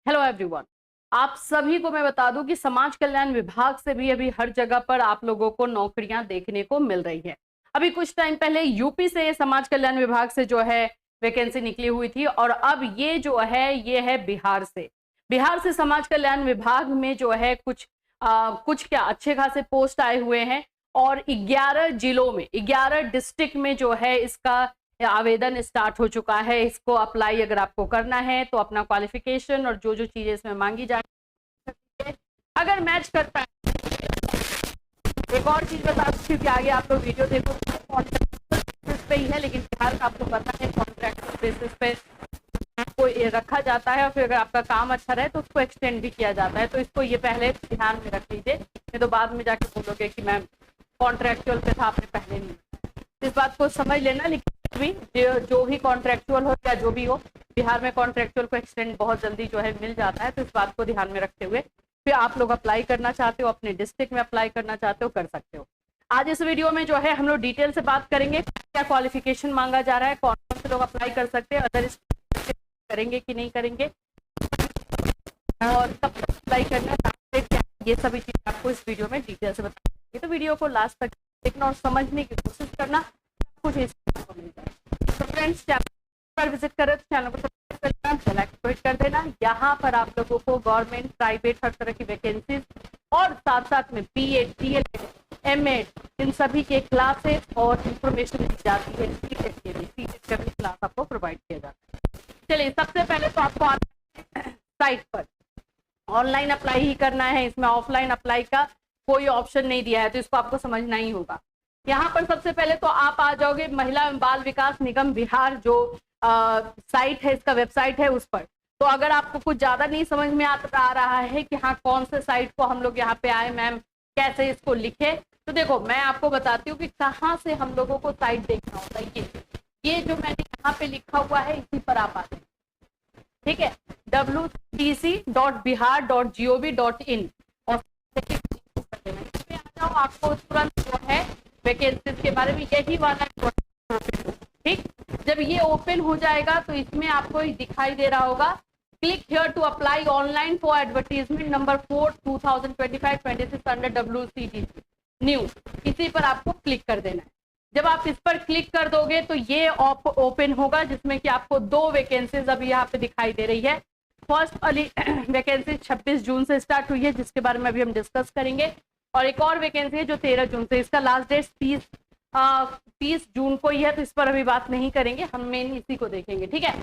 Hello everyone. आप सभी को मैं बता दूं कि समाज कल्याण विभाग से भी अभी हर जगह पर आप लोगों को नौकरियां देखने को मिल रही है। अभी कुछ टाइम पहले यूपी से समाज कल्याण विभाग से जो है वैकेंसी निकली हुई थी और अब ये जो है ये है बिहार से। बिहार से समाज कल्याण विभाग में जो है कुछ क्या अच्छे खासे पोस्ट आए हुए हैं और 11 जिलों में 11 डिस्ट्रिक्ट में जो है इसका आवेदन स्टार्ट हो चुका है। इसको अप्लाई अगर आपको करना है तो अपना क्वालिफिकेशन और जो जो चीजें इसमें मांगी जा रही है अगर मैच करता है। एक और चीज बता दूं क्योंकि आगे आप लोग वीडियो देखो, कॉन्ट्रैक्ट बेसिस पे ही है, लेकिन बिहार का आपको पता है कॉन्ट्रैक्ट बेसिस पे आपको रखा जाता है और फिर अगर आपका काम अच्छा रहे तो उसको एक्सटेंड भी किया जाता है। तो इसको ये पहले ध्यान में रख लीजिए, नहीं तो बाद में जाके बोलोगे कि मैं कॉन्ट्रैक्चुअल पे था, आपने पहले नहीं। इस बात को समझ लेना। लेकिन भी जो भी कॉन्ट्रैक्चुअल हो या जो भी हो, बिहार में कॉन्ट्रैक्चुअल को एक्सटेंड बहुत जल्दी जो है मिल जाता है। तो इस बात को ध्यान में रखते हुए फिर आप लोग अप्लाई करना चाहते हो, अपने डिस्ट्रिक्ट में अप्लाई करना चाहते हो, कर सकते हो। आज इस वीडियो में जो है हम लोग डिटेल से बात करेंगे क्या क्वालिफिकेशन मांगा जा रहा है, कौन कौन से लोग अप्लाई कर सकते हैं, अदर करेंगे कि नहीं करेंगे और कब तक अप्लाई करना है, ये सभी चीजें आपको इस वीडियो में डिटेल से बताएंगे। तो वीडियो को लास्ट तक देखना और समझने की कोशिश करना, सब कुछ इस मिल जाए। तो फ्रेंड्स, चैनल पर विजिट करें तो चैनल को सब्सक्राइब कर लेना, बेल आइकन को हिट कर देना। यहाँ पर आप लोगों को गवर्नमेंट, प्राइवेट हर तरह की वैकेंसीज और साथ साथ में बीएड, डीएलएड, एमएड इन सभी के क्लासेस और इंफॉर्मेशन दी जाती है। सीटेट के लिए सीटेट का भी क्लास आपको प्रोवाइड किया जाता है। चलिए, सबसे पहले तो आपको साइट पर ऑनलाइन अप्लाई ही करना है। इसमें ऑफलाइन अप्लाई का कोई ऑप्शन नहीं दिया है, तो इसको आपको समझना ही होगा। यहाँ पर सबसे पहले तो आप आ जाओगे महिला एवं बाल विकास निगम बिहार जो साइट है, इसका वेबसाइट है, उस पर। तो अगर आपको कुछ ज्यादा नहीं समझ में आ रहा है कि हाँ कौन से साइट को हम लोग यहाँ पे आए, मैम कैसे इसको लिखे, तो देखो मैं आपको बताती हूँ कि कहाँ से हम लोगों को साइट देखना होता है। ये जो मैंने यहाँ पे लिखा हुआ है इसी पर आप आते हैं, ठीक है, wtc.bihar.gov.in और आपको तुरंत जो है वैकेंसीज के बारे में यही वाला ठीक। जब ये ओपन हो जाएगा तो इसमें आपको दिखाई दे रहा होगा click here to apply online for advertisement number 4 2025-26 under WCTC new. इसी पर आपको क्लिक कर देना है। जब आप इस पर क्लिक कर दोगे तो ये ओपन होगा जिसमें कि आपको 2 वैकेंसीज अभी यहाँ पे दिखाई दे रही है। फर्स्ट वाली वैकेंसी 26 जून से स्टार्ट हुई है, जिसके बारे में अभी हम डिस्कस करेंगे, और एक और वैकेंसी है जो 13 जून से, इसका लास्ट डेट 30 जून को ही है, तो इस पर अभी बात नहीं करेंगे, हम मेन इसी को देखेंगे, ठीक है।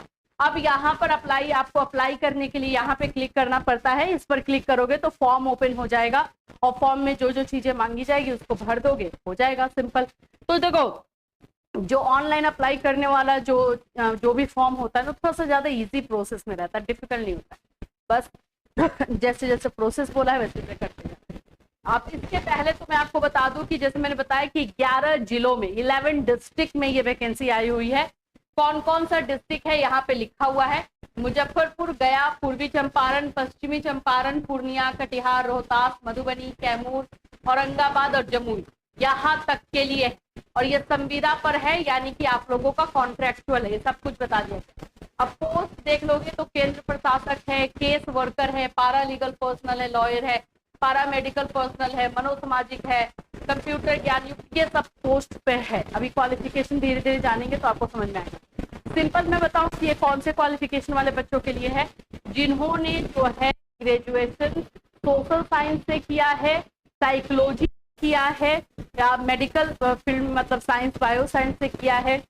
अब यहाँ पर अप्लाई, आपको अप्लाई करने के लिए यहाँ पे क्लिक करना पड़ता है। इस पर क्लिक करोगे तो फॉर्म ओपन हो जाएगा और फॉर्म में जो जो चीजें मांगी जाएगी उसको भर दोगे, हो जाएगा सिंपल। तो देखो, जो ऑनलाइन अप्लाई करने वाला जो भी फॉर्म होता है ना, थोड़ा सा ज्यादा इजी प्रोसेस में रहता है, डिफिकल्ट नहीं होता है। बस जैसे जैसे प्रोसेस बोला है वैसे वैसे करते जाते हैं आप। इसके पहले तो मैं आपको बता दूं कि जैसे मैंने बताया कि 11 जिलों में 11 डिस्ट्रिक्ट में ये वैकेंसी आई हुई है। कौन कौन सा डिस्ट्रिक्ट है यहाँ पे लिखा हुआ है, मुजफ्फरपुर, गया, पूर्वी चंपारण, पश्चिमी चंपारण, पूर्णिया, कटिहार, रोहतास, मधुबनी, कैमूर, औरंगाबाद और जमुई, यहाँ तक के लिए। और ये संविदा पर है, यानी कि आप लोगों का कॉन्ट्रैक्चुअल है, ये सब कुछ बता दिया। अब पोस्ट देख लोगे तो केंद्र प्रशासक है, केस वर्कर है, पारा लीगल पर्सनल है, लॉयर है, पारा मेडिकल पर्सनल है, मनोसामाजिक है, कंप्यूटर ज्ञान युक्त, ये सब पोस्ट पे है। अभी क्वालिफिकेशन धीरे धीरे जानेंगे तो आपको समझ में आएगा। सिंपल मैं बताऊं कि ये कौन से क्वालिफिकेशन वाले बच्चों के लिए है, जिन्होंने जो है ग्रेजुएशन सोशल साइंस से किया है, साइकोलॉजी किया है, या मेडिकल फील्ड मतलब साइंस बायो साइंस से किया है,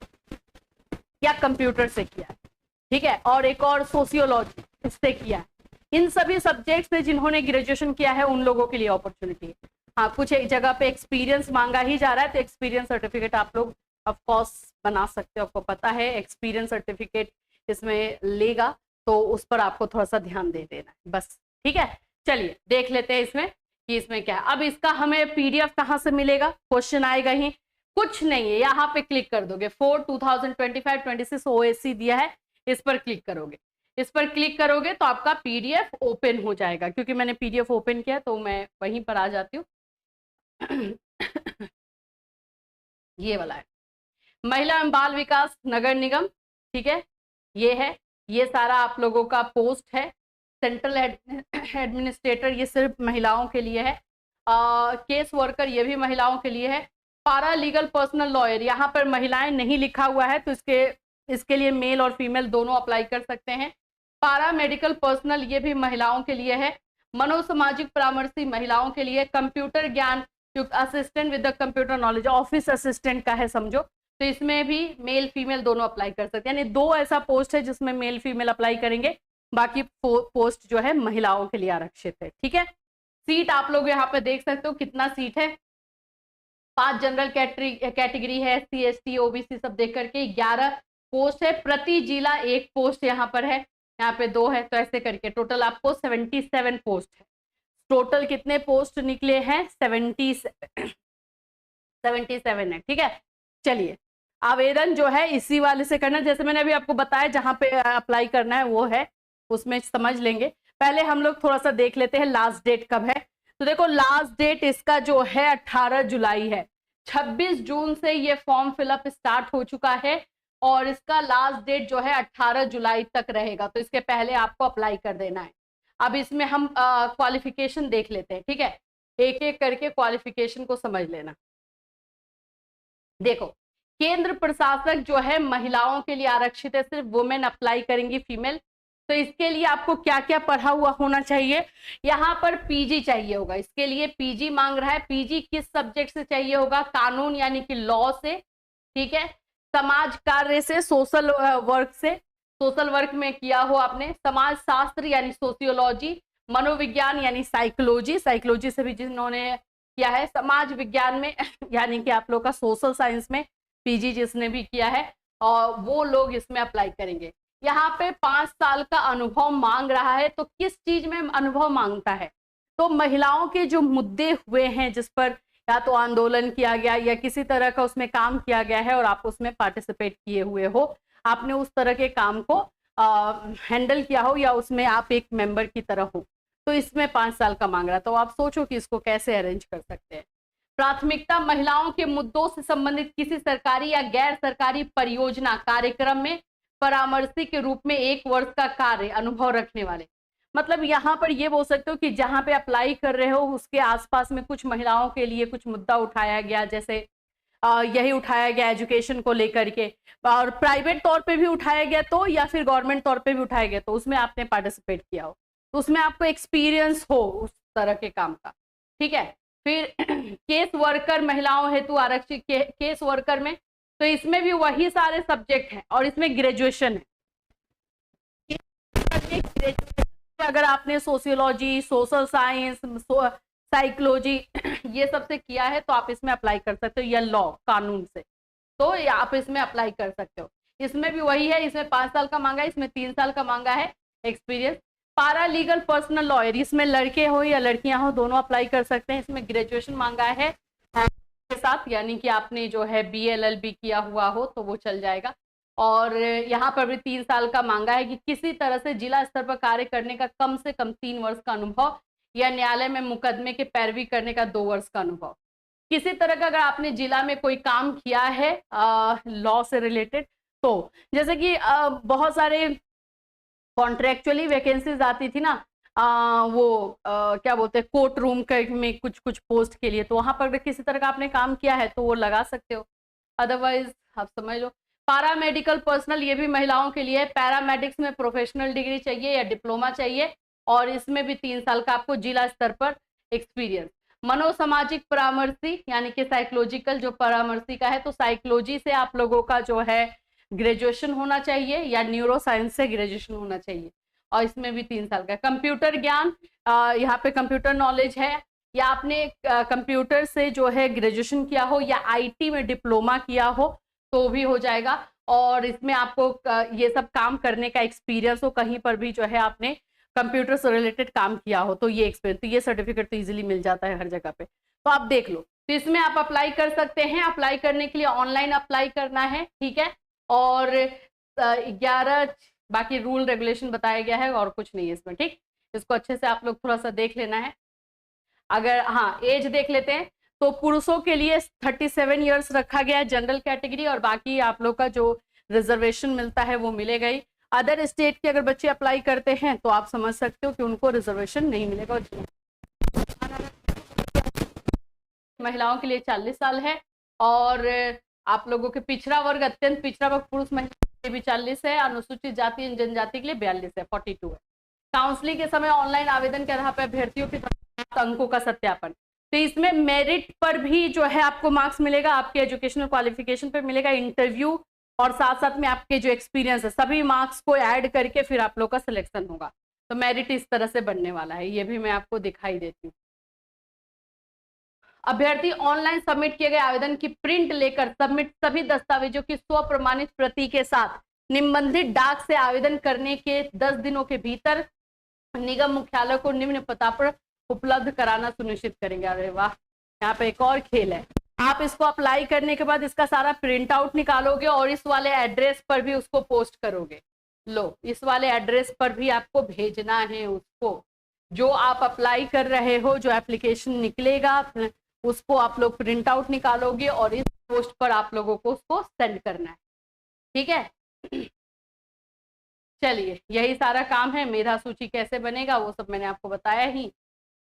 या कंप्यूटर से किया है, ठीक है, और एक और सोशियोलॉजी इससे किया है। इन सभी सब्जेक्ट से जिन्होंने ग्रेजुएशन किया है उन लोगों के लिए अपॉर्चुनिटी है। हाँ, कुछ एक जगह पे एक्सपीरियंस मांगा ही जा रहा है, तो एक्सपीरियंस सर्टिफिकेट आप लोग ऑफ कोर्स बना सकते हो, आपको पता है एक्सपीरियंस सर्टिफिकेट इसमें लेगा, तो उस पर आपको थोड़ा सा ध्यान दे देना है बस, ठीक है। चलिए देख लेते हैं इसमें कि इसमें क्या है। अब इसका हमें पीडीएफ कहाँ से मिलेगा, क्वेश्चन आएगा ही, कुछ नहीं है, यहाँ पे क्लिक कर दोगे 4 2025-26 OAC दिया है, इस पर क्लिक करोगे। इस पर क्लिक करोगे तो आपका पीडीएफ ओपन हो जाएगा। क्योंकि मैंने पीडीएफ ओपन किया तो मैं वहीं पर आ जाती हूँ। ये वाला है महिला एवं बाल विकास नगर निगम, ठीक है, ये है, ये सारा आप लोगों का पोस्ट है। सेंट्रल एडमिनिस्ट्रेटर ये सिर्फ महिलाओं के लिए है, केस वर्कर ये भी महिलाओं के लिए है, पारा लीगल पर्सनल लॉयर यहाँ पर महिलाएं नहीं लिखा हुआ है तो इसके लिए मेल और फीमेल दोनों अप्लाई कर सकते हैं। पारा मेडिकल पर्सनल ये भी महिलाओं के लिए है, मनोसामाजिक परामर्शी महिलाओं के लिए, कंप्यूटर ज्ञान assistant with the computer knowledge office assistant का है समझो, तो इसमें भी मेल फीमेल दोनों अप्लाई कर सकते हैं। यानी 2 ऐसा पोस्ट है जिसमें मेल फीमेल अप्लाई करेंगे, बाकी पोस्ट जो है महिलाओं के लिए आरक्षित है। ठीक है, सीट आप लोग यहाँ पे देख सकते हो कितना सीट है, 5 जनरल कैटेगरी है, SC ST OBC सब देख करके 11 पोस्ट है, प्रति जिला 1 पोस्ट यहाँ पर है, यहाँ पे 2 है, तो ऐसे करके टोटल आपको 77 पोस्ट है। टोटल कितने पोस्ट निकले हैं? 77 है। ठीक है, चलिए आवेदन जो है इसी वाले से करना, जैसे मैंने अभी आपको बताया जहां पे अप्लाई करना है वो है, उसमें समझ लेंगे। पहले हम लोग थोड़ा सा देख लेते हैं लास्ट डेट कब है। तो देखो लास्ट डेट इसका जो है 18 जुलाई है, 26 जून से ये फॉर्म फिलअप स्टार्ट हो चुका है और इसका लास्ट डेट जो है 18 जुलाई तक रहेगा, तो इसके पहले आपको अप्लाई कर देना है। अब इसमें हम क्वालिफिकेशन देख लेते हैं। ठीक है, एक एक करके क्वालिफिकेशन को समझ लेना। देखो केंद्र प्रशासक जो है महिलाओं के लिए आरक्षित है, सिर्फ वुमेन अप्लाई करेंगी फीमेल। तो इसके लिए आपको क्या क्या पढ़ा हुआ होना चाहिए? यहाँ पर पीजी चाहिए होगा, इसके लिए पीजी मांग रहा है। पीजी किस सब्जेक्ट से चाहिए होगा? कानून यानी कि लॉ से, ठीक है, समाज कार्य से, सोशल वर्क से, सोशल वर्क में किया हो आपने, समाज शास्त्र यानी सोशियोलॉजी, मनोविज्ञान यानी साइकोलॉजी, साइकोलॉजी से भी जिन्होंने किया है, समाज विज्ञान में यानी कि आप लोग का सोशल साइंस में पीजी जिसने भी किया है, और वो लोग इसमें अप्लाई करेंगे। यहाँ पे 5 साल का अनुभव मांग रहा है। तो किस चीज में अनुभव मांगता है? तो महिलाओं के जो मुद्दे हुए हैं जिस पर या तो आंदोलन किया गया या किसी तरह का उसमें काम किया गया है और आप उसमें पार्टिसिपेट किए हुए हो, आपने उस तरह के काम को हैंडल किया हो या उसमें आप एक मेंबर की तरह हो, तो इसमें 5 साल का मांग रहा है। तो आप सोचो कि इसको कैसे अरेंज कर सकते हैं। प्राथमिकता महिलाओं के मुद्दों से संबंधित किसी सरकारी या गैर सरकारी परियोजना कार्यक्रम में परामर्शी के रूप में 1 वर्ष का कार्य अनुभव रखने वाले। मतलब यहाँ पर ये बोल सकते हो कि जहाँ पे अप्लाई कर रहे हो उसके आसपास में कुछ महिलाओं के लिए कुछ मुद्दा उठाया गया, जैसे यही उठाया गया एजुकेशन को लेकर के, और प्राइवेट तौर पे भी उठाया गया तो, या फिर गवर्नमेंट तौर पे भी उठाया गया तो उसमें आपने पार्टिसिपेट किया हो, तो उसमें आपको एक्सपीरियंस हो उस तरह के काम का। ठीक है, फिर केस वर्कर महिलाओं हेतु आरक्षित केस वर्कर में, तो इसमें भी वही सारे सब्जेक्ट हैं और इसमें ग्रेजुएशन है। अगर आपने सोशियोलॉजी, सोशल साइंस, साइकोलॉजी ये सब से किया है तो आप इसमें अप्लाई कर सकते हो, या लॉ कानून से, तो आप इसमें अप्लाई कर सकते हो। इसमें भी वही है, इसमें 5 साल का मांगा है, इसमें 3 साल का मांगा है एक्सपीरियंस। पारा लीगल पर्सनल लॉयर, इसमें लड़के हो या लड़कियां हो दोनों अप्लाई कर सकते हैं। इसमें ग्रेजुएशन मांगा है के साथ, यानी कि आपने जो है BA LLB किया हुआ हो तो वो चल जाएगा। और यहाँ पर भी 3 साल का मांगा है कि किसी तरह से जिला स्तर पर कार्य करने का कम से कम 3 वर्ष का अनुभव, या न्यायालय में मुकदमे के पैरवी करने का 2 वर्ष का अनुभव। किसी तरह का अगर आपने जिला में कोई काम किया है लॉ से रिलेटेड, तो जैसे कि बहुत सारे कॉन्ट्रेक्चुअली वैकेंसीज आती थी ना, क्या बोलते हैं कोर्ट रूम में कुछ कुछ पोस्ट के लिए, तो वहां पर किसी तरह का आपने काम किया है तो वो लगा सकते हो, अदरवाइज आप समझ लो। पारा मेडिकल पर्सनल ये भी महिलाओं के लिए है। पैरामेडिक्स में प्रोफेशनल डिग्री चाहिए या डिप्लोमा चाहिए, और इसमें भी 3 साल का आपको जिला स्तर पर एक्सपीरियंस। मनोसामाजिक परामर्शी यानी कि साइकोलॉजिकल जो परामर्शी का है, तो साइकोलॉजी से आप लोगों का जो है ग्रेजुएशन होना चाहिए या न्यूरो साइंस से ग्रेजुएशन होना चाहिए, और इसमें भी 3 साल का। कंप्यूटर ज्ञान, यहाँ पे कंप्यूटर नॉलेज है, या आपने कंप्यूटर से जो है ग्रेजुएशन किया हो या IT में डिप्लोमा किया हो तो भी हो जाएगा, और इसमें आपको ये सब काम करने का एक्सपीरियंस हो, कहीं पर भी जो है आपने कंप्यूटर से रिलेटेड काम किया हो तो ये एक्सपीरियंस, तो ये सर्टिफिकेट तो इजीली मिल जाता है हर जगह पे, तो आप देख लो। तो इसमें आप अप्लाई कर सकते हैं। अप्लाई करने के लिए ऑनलाइन अप्लाई करना है, ठीक है, और 11 बाकी रूल रेगुलेशन बताया गया है और कुछ नहीं है इसमें, ठीक। इसको अच्छे से आप लोग थोड़ा सा देख लेना है। अगर हाँ एज देख लेते हैं तो पुरुषों के लिए 37 इयर्स रखा गया है जनरल कैटेगरी, और बाकी आप लोग का जो रिजर्वेशन मिलता है वो मिलेगा ही। अदर स्टेट के अगर बच्चे अप्लाई करते हैं तो आप समझ सकते हो कि उनको रिजर्वेशन नहीं मिलेगा। महिलाओं के लिए 40 साल है, और आप लोगों के पिछड़ा वर्ग, अत्यंत पिछड़ा वर्ग पुरुष महिला के लिए भी 40 है, अनुसूचित जाति एवं जनजाति के लिए 42 है, 42 है। काउंसलिंग के समय ऑनलाइन आवेदन के आधार पर अभ्यर्थियों के अंकों का सत्यापन। तो इसमें मेरिट पर भी जो है आपको मार्क्स मिलेगा, आपके एजुकेशनल क्वालिफिकेशन पर मिलेगा, इंटरव्यू और साथ साथ में आपके जो एक्सपीरियंस है, सभी मार्क्स को ऐड करके फिर आप लोग का सिलेक्शन होगा। तो मेरिट इस तरह से बनने वाला है, ये भी मैं आपको दिखाई देती हूँ। अभ्यर्थी ऑनलाइन सबमिट किए गए आवेदन की प्रिंट लेकर सबमिट सभी दस्तावेजों की स्व प्रमाणित प्रति के साथ निबंधित डाक से आवेदन करने के 10 दिनों के भीतर निगम मुख्यालय को निम्न पता पर उपलब्ध कराना सुनिश्चित करेंगे। अरे वाह, यहाँ पे एक और खेल है। आप इसको अप्लाई करने के बाद इसका सारा प्रिंट आउट निकालोगे और इस वाले एड्रेस पर भी उसको पोस्ट करोगे। लो, इस वाले एड्रेस पर भी आपको भेजना है उसको, जो आप अप्लाई कर रहे हो, जो एप्लीकेशन निकलेगा उसको आप लोग प्रिंट आउट निकालोगे और इस पोस्ट पर आप लोगों को उसको सेंड करना है। ठीक है, चलिए यही सारा काम है। मेधा सूची कैसे बनेगा वो सब मैंने आपको बताया ही,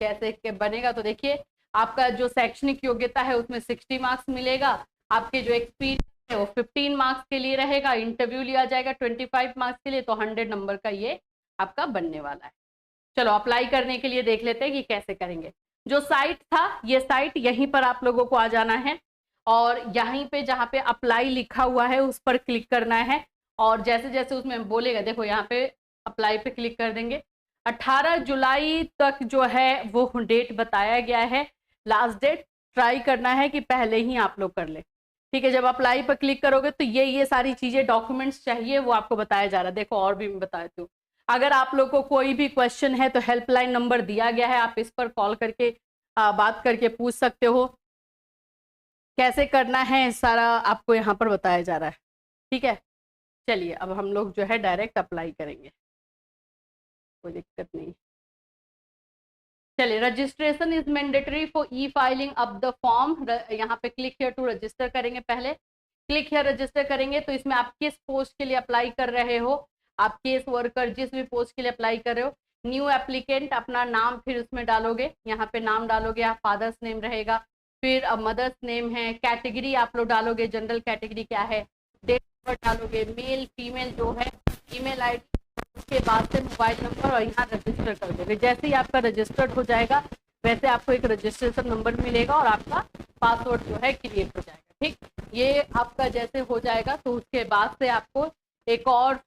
कैसे बनेगा। तो देखिए, आपका जो शैक्षणिक योग्यता है उसमें 60 मार्क्स मिलेगा, आपके जो एक्सपीरियंस है वो 15 मार्क्स के लिए रहेगा, इंटरव्यू लिया जाएगा 25 मार्क्स के लिए, तो 100 नंबर का ये आपका बनने वाला है। चलो अप्लाई करने के लिए देख लेते हैं कि कैसे करेंगे। जो साइट था, ये साइट यहीं पर आप लोगों को आ जाना है और यहीं पे जहाँ पे अप्लाई लिखा हुआ है उस पर क्लिक करना है, और जैसे जैसे उसमें बोलेगा, देखो यहाँ पे अप्लाई पे क्लिक कर देंगे। 18 जुलाई तक जो है वो डेट बताया गया है, लास्ट डेट। ट्राई करना है कि पहले ही आप लोग कर ले। ठीक है, जब अप्लाई पर क्लिक करोगे तो ये सारी चीजें, डॉक्यूमेंट्स चाहिए वो आपको बताया जा रहा है। देखो और भी मैं बता देती हूँ, अगर आप लोग को कोई भी क्वेश्चन है तो हेल्पलाइन नंबर दिया गया है, आप इस पर कॉल करके बात करके पूछ सकते हो। कैसे करना है सारा आपको यहाँ पर बताया जा रहा है। ठीक है, चलिए अब हम लोग जो है डायरेक्ट अप्लाई करेंगे, कोई दिक्कत नहीं। चलिए, registration is mandatory for E filing up the form. यहाँ पे क्लिक हियर टू रजिस्टर करेंगे। पहले क्लिक हियर रजिस्टर करेंगे तो इसमें आप किस पोस्ट के लिए अप्लाई कर रहे हो, आप केस वर्कर जिस भी पोस्ट के लिए अप्लाई कर रहे हो, न्यू एप्लीकेंट अपना नाम फिर उसमें डालोगे, यहाँ पे नाम डालोगे, आप फादर्स नेम रहेगा, फिर अब मदर्स नेम है, कैटेगरी आप लोग डालोगे, जनरल कैटेगरी क्या है, डेट ऑफ बर्थ डालोगे, मेल फीमेल जो है, ईमेल आईडी, उसके बाद से मोबाइल नंबर, और यहाँ रजिस्टर कर दोगे। जैसे ही आपका रजिस्टर्ड हो जाएगा वैसे आपको एक रजिस्ट्रेशन नंबर मिलेगा और आपका पासवर्ड जो है क्रिएट हो जाएगा। ठीक, ये आपका जैसे हो जाएगा तो उसके बाद से आपको एक और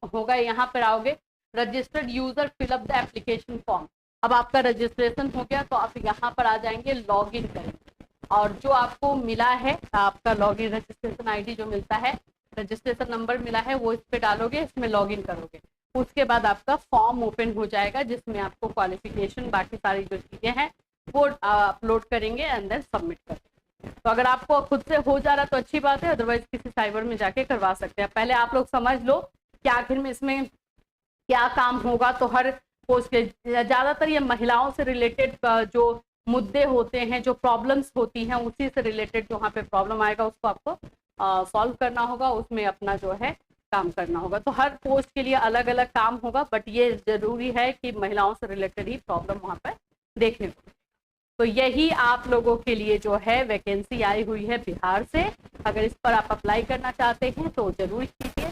होगा, यहाँ पर आओगे, registered user fill up the application form. अब आपका रजिस्ट्रेशन हो गया तो आप यहाँ पर आ जाएंगे, लॉग इन करेंगे, और जो आपको मिला है आपका लॉग इन रजिस्ट्रेशन आईडी जो मिलता है, रजिस्ट्रेशन नंबर मिला है, वो इस पे डालोगे, इसमें लॉग इन करोगे। उसके बाद आपका फॉर्म ओपन हो जाएगा जिसमें आपको क्वालिफिकेशन बाकी सारी जो चीज़ें हैं वो अपलोड करेंगे, अंदर सबमिट करेंगे। तो अगर आपको खुद से हो जा रहा तो अच्छी बात है, अदरवाइज किसी साइबर में जाके करवा सकते हैं। पहले आप लोग समझ लो कि आखिर में इसमें क्या काम होगा। तो हर पोस्ट के ज़्यादातर ये महिलाओं से रिलेटेड जो मुद्दे होते हैं, जो प्रॉब्लम्स होती हैं, उसी से रिलेटेड जो वहाँ पे प्रॉब्लम आएगा उसको आपको सॉल्व करना होगा, उसमें अपना जो है काम करना होगा। तो हर पोस्ट के लिए अलग अलग काम होगा, बट ये जरूरी है कि महिलाओं से रिलेटेड ही प्रॉब्लम वहाँ पर देखने को। तो यही आप लोगों के लिए जो है वैकेंसी आई हुई है बिहार से। अगर इस पर आप अप्लाई करना चाहते हैं तो जरूर कीजिए।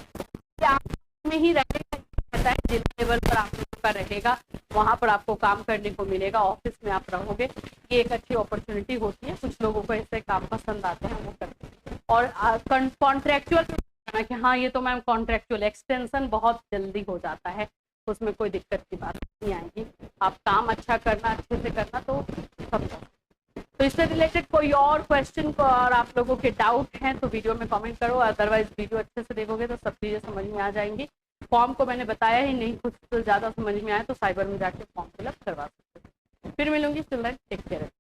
में ही रहेगा, जिस लेवल पर आप लोगों का रहेगा वहाँ पर आपको काम करने को मिलेगा, ऑफिस में आप रहोगे, ये एक अच्छी अपॉर्चुनिटी होती है। कुछ लोगों को ऐसे काम पसंद आते हैं, वो करते हैं। और कॉन्ट्रेक्चुअल कि हाँ ये तो मैम कॉन्ट्रेक्चुअल, एक्सटेंशन बहुत जल्दी हो जाता है, उसमें कोई दिक्कत की बात नहीं आएगी। आप काम अच्छा करना, अच्छे से करना तो सब। तो इससे रिलेटेड कोई और क्वेश्चन को और आप लोगों के डाउट हैं तो वीडियो में कमेंट करो, अदरवाइज वीडियो अच्छे से देखोगे तो सब चीज़ें समझ में आ जाएंगी। फॉर्म को मैंने बताया ही नहीं, कुछ तो ज़्यादा समझ में आए तो साइबर में जाके फॉर्म फिलअप करवा सकते हैं। फिर मिलूंगी, चिल्ड्रन टेक केयर।